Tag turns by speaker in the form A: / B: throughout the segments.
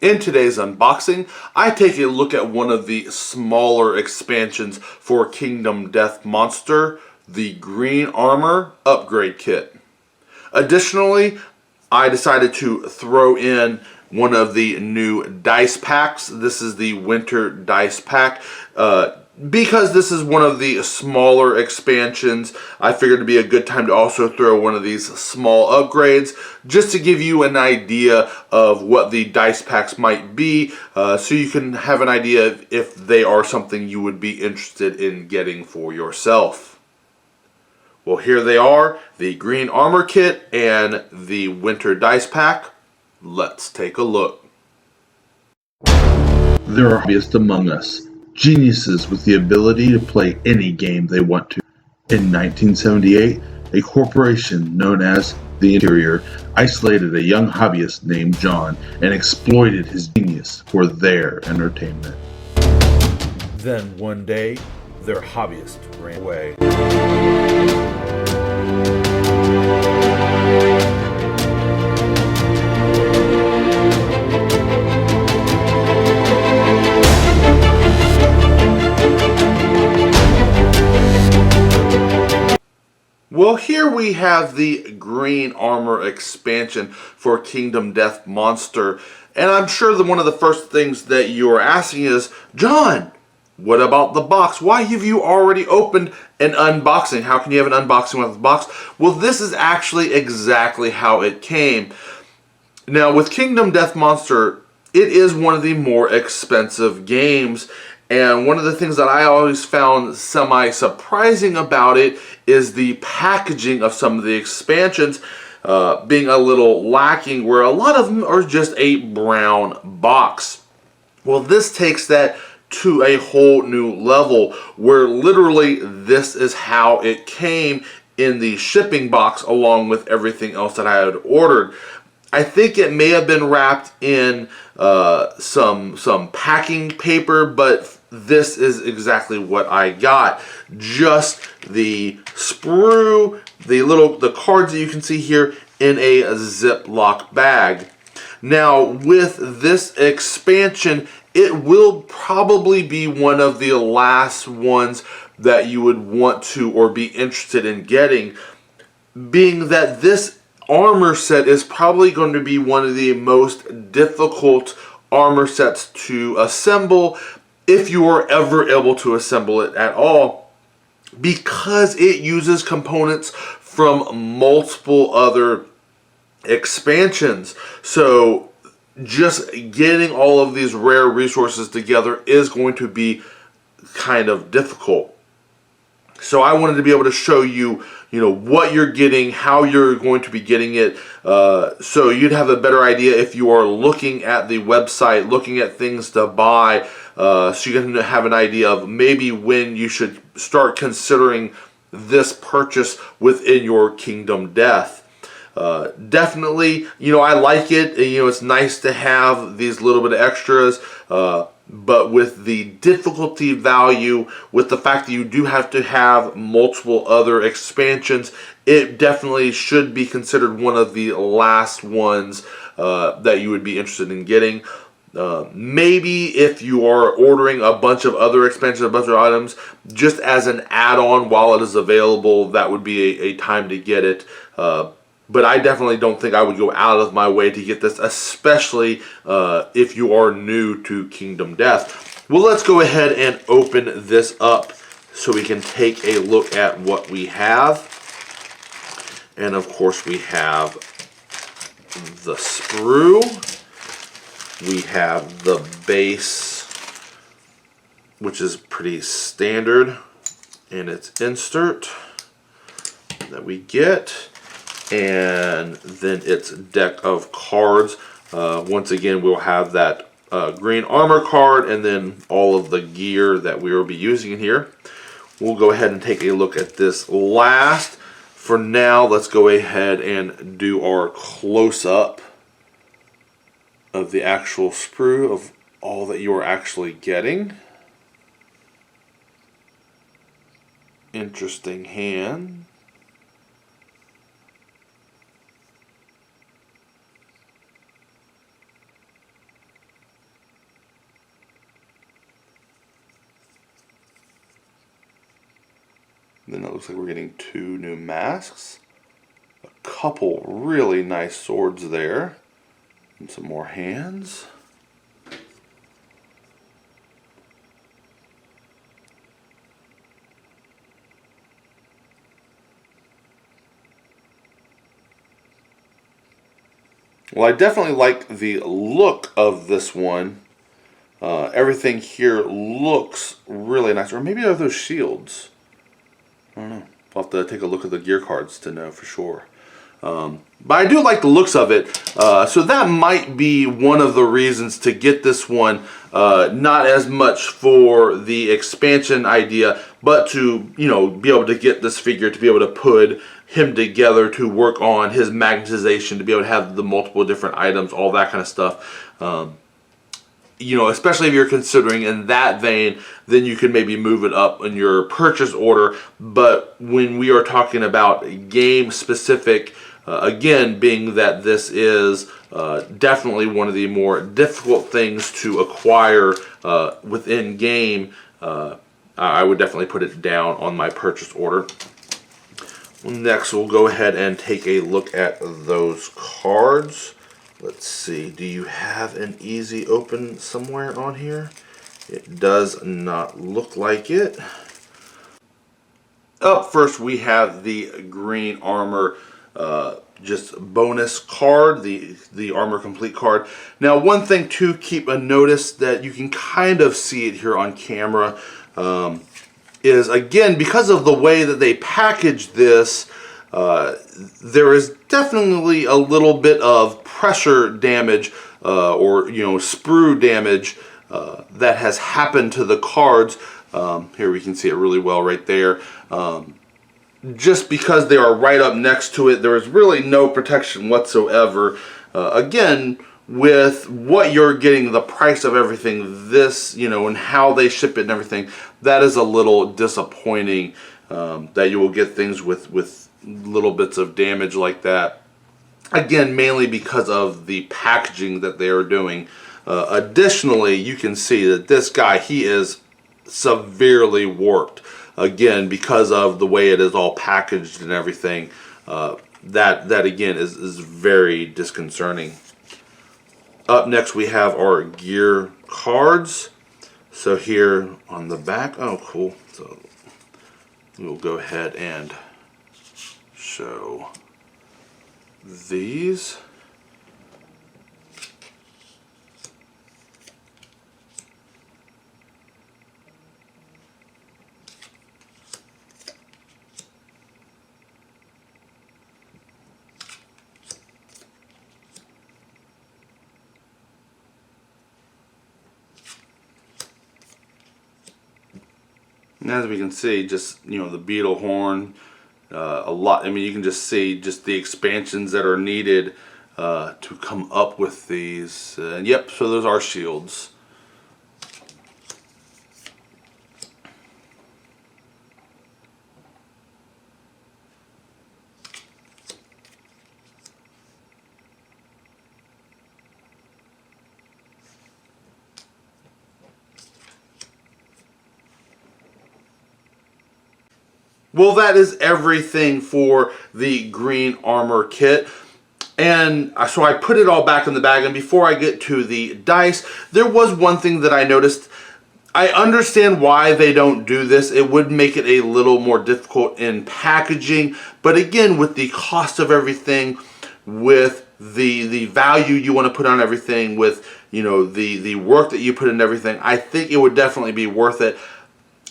A: In today's unboxing, I take a look at one of the smaller expansions for Kingdom Death Monster, the Green Armor Upgrade Kit. Additionally, I decided to throw in one of the new dice packs. This is the Winter Dice Pack. Because this is one of the smaller expansions, I figured it'd be a good time to also throw one of these small upgrades, just to give you an idea of what the dice packs might be, so you can have an idea if they are something you would be interested in getting for yourself. Well, here they are, the Green Armor Kit and the Winter Dice Pack. Let's take a look.
B: There are hobbyists among us, geniuses with the ability to play any game they want to. In 1978, a corporation known as The Interior isolated a young hobbyist named John and exploited his genius for their entertainment.
A: Then one day, their hobbyist ran away. Well, here we have the Green Armor expansion for Kingdom Death Monster. And I'm sure that one of the first things that you are asking is, John, what about the box? Why have you already opened an unboxing? How can you have an unboxing without the box? Well, this is actually exactly how it came. Now, with Kingdom Death Monster, it is one of the more expensive games. And one of the things that I always found semi-surprising about it is the packaging of some of the expansions being a little lacking, where a lot of them are just a brown box. Well, this takes that to a whole new level, where literally this is how it came in the shipping box along with everything else that I had ordered. I think it may have been wrapped in some packing paper, but this is exactly what I got. Just the sprue, the cards that you can see here in a Ziploc bag. Now, with this expansion, it will probably be one of the last ones that you would want to or be interested in getting, being that this armor set is probably going to be one of the most difficult armor sets to assemble, if you are ever able to assemble it at all, because it uses components from multiple other expansions. So just getting all of these rare resources together is going to be kind of difficult. So I wanted to be able to show you, what you're getting, how you're going to be getting it, so you'd have a better idea if you are looking at the website, looking at things to buy, so you can have an idea of maybe when you should start considering this purchase within your Kingdom Death. Definitely, I like it. It's nice to have these little bit of extras, but with the difficulty value, with the fact that you do have to have multiple other expansions, it definitely should be considered one of the last ones that you would be interested in getting. Maybe if you are ordering a bunch of other expansions, a bunch of items, just as an add-on while it is available, that would be a time to get it. But I definitely don't think I would go out of my way to get this, especially if you are new to Kingdom Death. Well, let's go ahead and open this up so we can take a look at what we have. And of course we have the sprue. We have the base, which is pretty standard in its insert that we get. And then its deck of cards. Once again, we'll have that green armor card and then all of the gear that we will be using in here. We'll go ahead and take a look at this last. For now, let's go ahead and do our close-up of the actual sprue of all that you are actually getting. Interesting hand. Then it looks like we're getting 2 new masks. A couple really nice swords there. And some more hands. Well, I definitely like the look of this one. Everything here looks really nice. Or maybe are those shields? I don't know. I'll have to take a look at the gear cards to know for sure. But I do like the looks of it. So that might be one of the reasons to get this one. Not as much for the expansion idea, but to, you know, be able to get this figure, to be able to put him together, to work on his magnetization, to be able to have the multiple different items, all that kind of stuff. You know, especially if you're considering in that vein, then you can maybe move it up in your purchase order. But when we are talking about game specific, again, being that this is definitely one of the more difficult things to acquire within game, I would definitely put it down on my purchase order. Next, we'll go ahead and take a look at those cards. Let's see, do you have an easy open somewhere on here? It does not look like it. Up first, we have the green armor just bonus card, the armor complete card. Now, one thing to keep a notice that you can kind of see it here on camera is, again, because of the way that they package this, there is definitely a little bit of pressure damage or, you know, sprue damage that has happened to the cards. Here we can see it really well right there. Just because they are right up next to it, there is really no protection whatsoever. Again, with what you're getting, the price of everything, this, you know, and how they ship it and everything, that is a little disappointing that you will get things with little bits of damage like that. Again, mainly because of the packaging that they are doing. Additionally, you can see that this guy, he is severely warped. Again, because of the way it is all packaged and everything. That again is very disconcerting. Up next, we have our gear cards. So here on the back, oh cool. So we'll go ahead and show these. And as we can see, just, you know, the beetle horn, a lot. I mean, you can just see just the expansions that are needed to come up with these. Yep, so those are shields. Well, that is everything for the green armor kit. And so I put it all back in the bag. And before I get to the dice, there was one thing that I noticed. I understand why they don't do this. It would make it a little more difficult in packaging. But again, with the cost of everything, with the value you want to put on everything, with, you know, the work that you put in everything, I think it would definitely be worth it.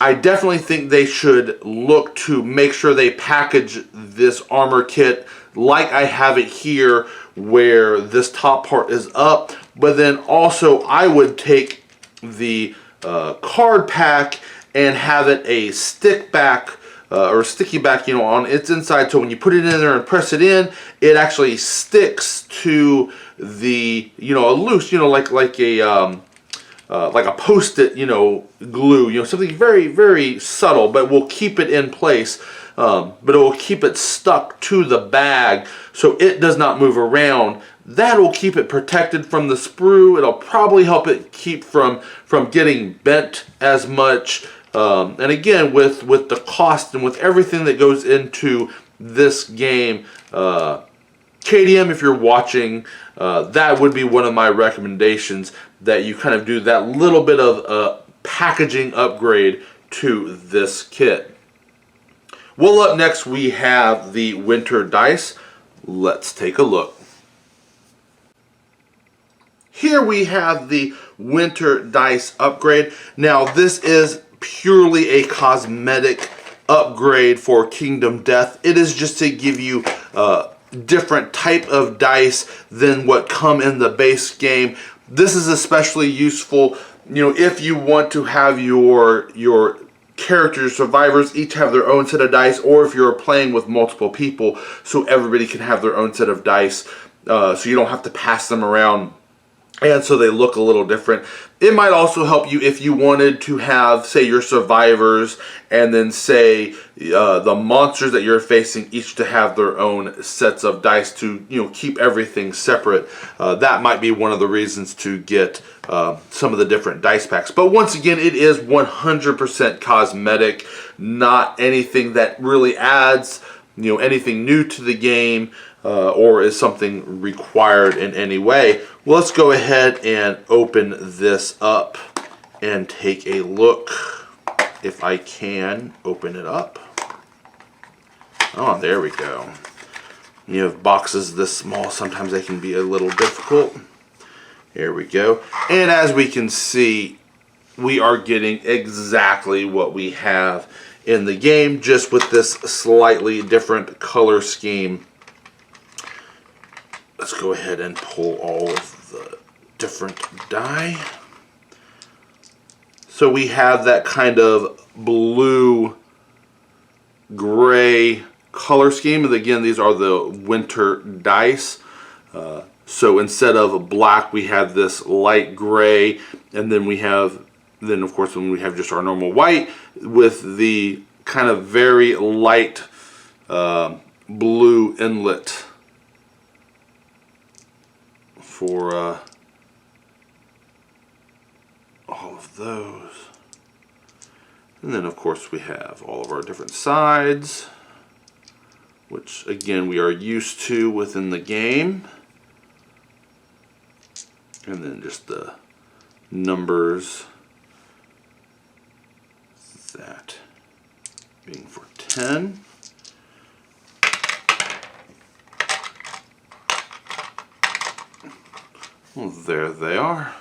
A: I definitely think they should look to make sure they package this armor kit like I have it here, where this top part is up. But then also I would take the card pack and have it a stick back or sticky back, you know, on its inside. So when you put it in there and press it in, it actually sticks to the, you know, a loose, you know, like a post-it, you know, glue, you know, something very, very subtle, but will keep it in place. But it will keep it stuck to the bag so it does not move around. That will keep it protected from the sprue. It'll probably help it keep from getting bent as much. And again, with the cost and with everything that goes into this game, KDM, if you're watching, that would be one of my recommendations, that you kind of do that little bit of packaging upgrade to this kit. Well, up next we have the winter dice. Let's take a look. Here we have the winter dice upgrade. Now this is purely a cosmetic upgrade for Kingdom Death. It is just to give you different type of dice than what come in the base game. This is especially useful, if you want to have your characters, survivors, each have their own set of dice, or if you're playing with multiple people, so everybody can have their own set of dice, so you don't have to pass them around, and so they look a little different. It might also help you if you wanted to have, say, your survivors, and then say the monsters that you're facing each to have their own sets of dice to keep everything separate. That might be one of the reasons to get some of the different dice packs. But once again, it is 100% cosmetic, not anything that really adds anything new to the game, or is something required in any way. Well, let's go ahead and open this up and take a look, if I can open it up. Oh, there we go. You have boxes this small, sometimes they can be a little difficult. Here we go. And as we can see, we are getting exactly what we have in the game, just with this slightly different color scheme. Let's go ahead and pull all of the different die. So we have that kind of blue-gray color scheme. And again, these are the winter dice. So instead of black, we have this light gray, and then of course when we have just our normal white with the kind of very light blue inlet for all of those. And then of course we have all of our different sides, which again we are used to within the game. And then just the numbers, that being for 10. Well, there they are.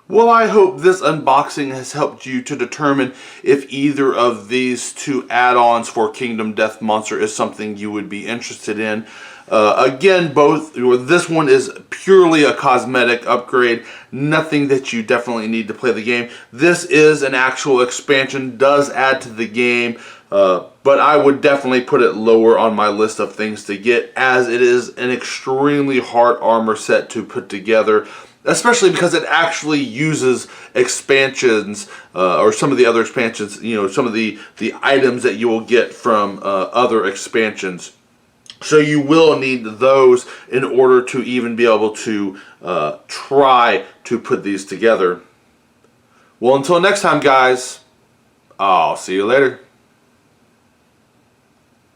A: Well, I hope this unboxing has helped you to determine if either of these two add-ons for Kingdom Death Monster is something you would be interested in. Again, this one is purely a cosmetic upgrade, nothing that you definitely need to play the game. This is an actual expansion, does add to the game, but I would definitely put it lower on my list of things to get, as it is an extremely hard armor set to put together, especially because it actually uses expansions, or some of the other expansions, some of the items that you will get from other expansions. So you will need those in order to even be able to try to put these together. Well, until next time, guys, I'll see you later.